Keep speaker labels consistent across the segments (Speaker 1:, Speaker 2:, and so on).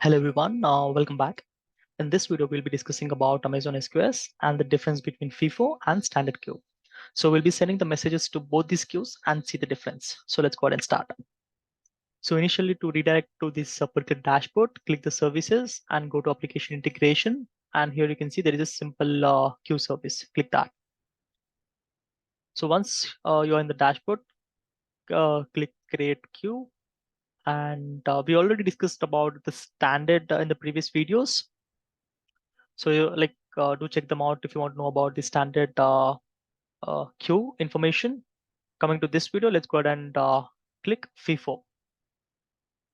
Speaker 1: Hello everyone, welcome back. In this video, we'll be discussing about Amazon SQS and the difference between FIFO and standard queue. So we'll be sending the messages to both these queues and see the difference. So let's go ahead and start. So initially to redirect to this particular dashboard, click the services and go to application integration. And here you can see there is a simple queue service. Click that. So once you're in the dashboard, click create queue. And we already discussed about the standard in the previous videos. So do check them out if you want to know about the standard queue information. Coming to this video, let's go ahead and click FIFO.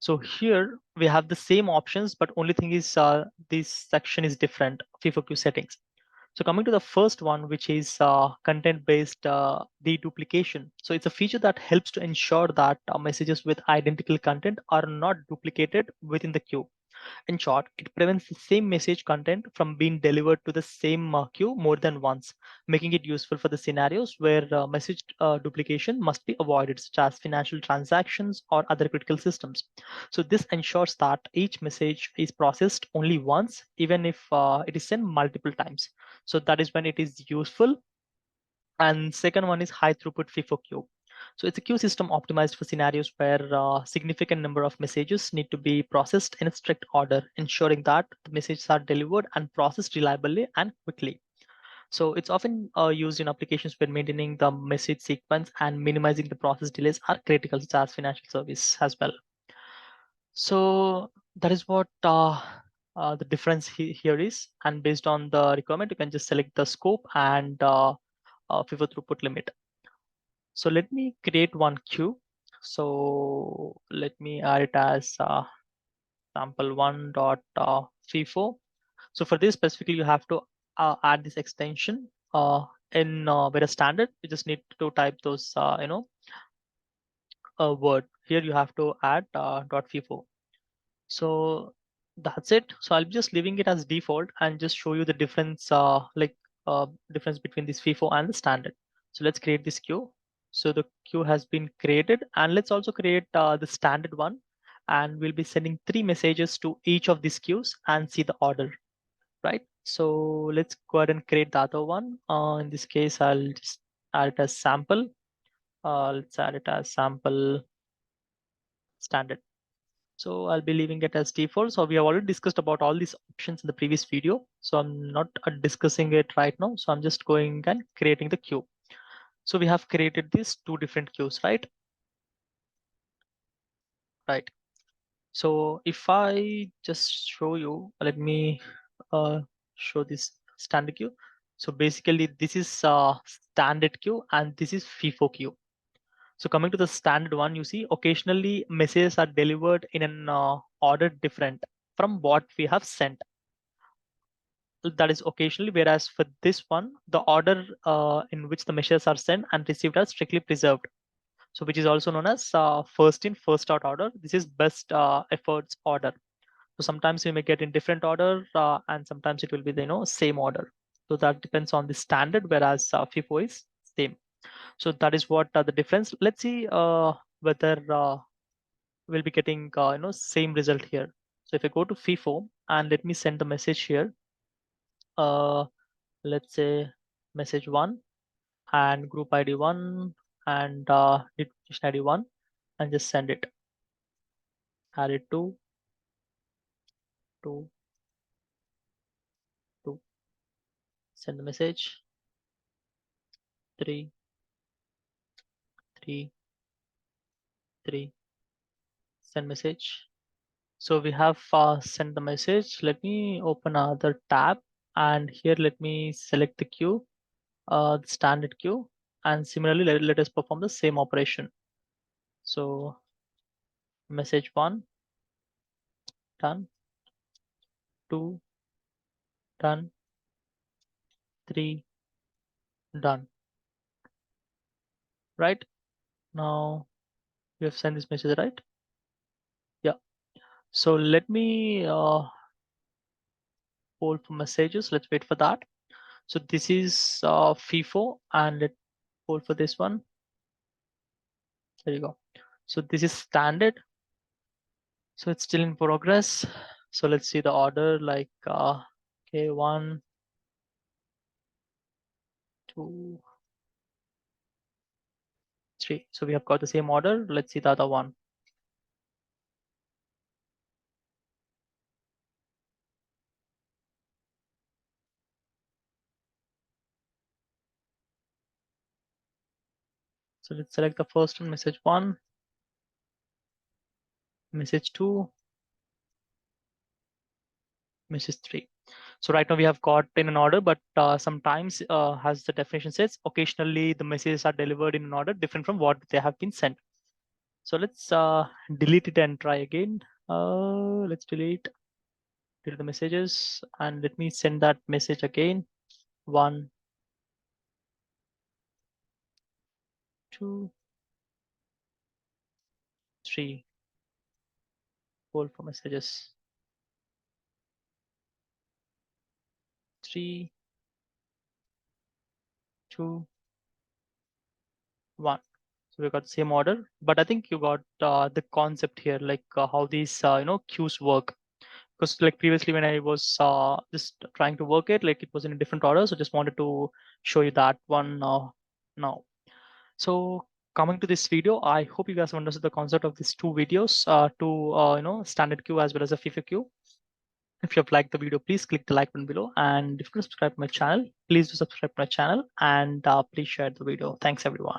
Speaker 1: So here we have the same options, but only thing is this section is different, FIFO queue settings. So coming to the first one, which is content-based deduplication. So it's a feature that helps to ensure that messages with identical content are not duplicated within the queue. In short, it prevents the same message content from being delivered to the same queue more than once, making it useful for the scenarios where message duplication must be avoided, such as financial transactions or other critical systems. So this ensures that each message is processed only once, even if it is sent multiple times. So that is when it is useful. And second one is high throughput FIFO queue. So it's a queue system optimized for scenarios where a significant number of messages need to be processed in a strict order, ensuring that the messages are delivered and processed reliably and quickly. So it's often used in applications where maintaining the message sequence and minimizing the process delays are critical, such as financial service as well. So that is what the difference here is. And based on the requirement, you can just select the scope and FIFO throughput limit. So let me create one queue. So let me add it as sample1 dot FIFO. So for this specifically, you have to add this extension in with a standard. You just need to type those, a word. Here you have to add .FIFO. So that's it. So I'll be just leaving it as default and just show you the difference, difference between this FIFO and the standard. So let's create this queue. So the queue has been created, and let's also create the standard one. And we'll be sending 3 messages to each of these queues and see the order, right? So let's go ahead and create the other one. In this case, I'll just add it as sample. Let's add it as sample standard. So I'll be leaving it as default. So we have already discussed about all these options in the previous video. So I'm not discussing it right now. So I'm just going and creating the queue. So we have created these 2 different queues, right? Right. So if I just show you, let me show this standard queue. So basically this is standard queue and this is FIFO queue. So coming to the standard one, you see occasionally messages are delivered in an order different from what we have sent. That is occasionally, whereas for this one, the order in which the messages are sent and received are strictly preserved. So which is also known as first in, first out order. This is best efforts order. So sometimes you may get in different order and sometimes it will be the same order. So that depends on the standard, whereas FIFO is same. So that is what the difference. Let's see whether we'll be getting same result here. So if I go to FIFO and let me send the message here, uh, let's say message 1 and group ID 1 and notification ID 1 and just send it. Add it to 2, send the message 3, 3, 3, send message. So we have sent the message. Let me open another tab and here let me select the queue, the standard queue, and similarly let us perform the same operation. So message 1 done, 2 done, 3 done. Right now we have sent this message, right? Yeah. So let me poll for messages. Let's wait for that. So this is FIFO and let's poll for this one. There you go. So this is standard. So it's still in progress. So let's see the order, like okay, 1, 2, 3. So we have got the same order. Let's see the other one. So let's select the first one, message 1, message 2, message 3. So right now we have got in an order, but sometimes, as the definition says, occasionally the messages are delivered in an order different from what they have been sent. So let's delete it and try again. Let's delete the messages and let me send that message again. 1, 2, 3. Hold for messages. 3, 2, 1. So we got the same order, but I think you got the concept here, like how these queues work. Because like previously when I was just trying to work it, like it was in a different order. So just wanted to show you that one now. So coming to this video, I hope you guys have understood the concept of these two videos, standard queue as well as a FIFO queue. If you have liked the video, please click the like button below. And if you subscribe to my channel, please do subscribe to my channel and please share the video. Thanks everyone.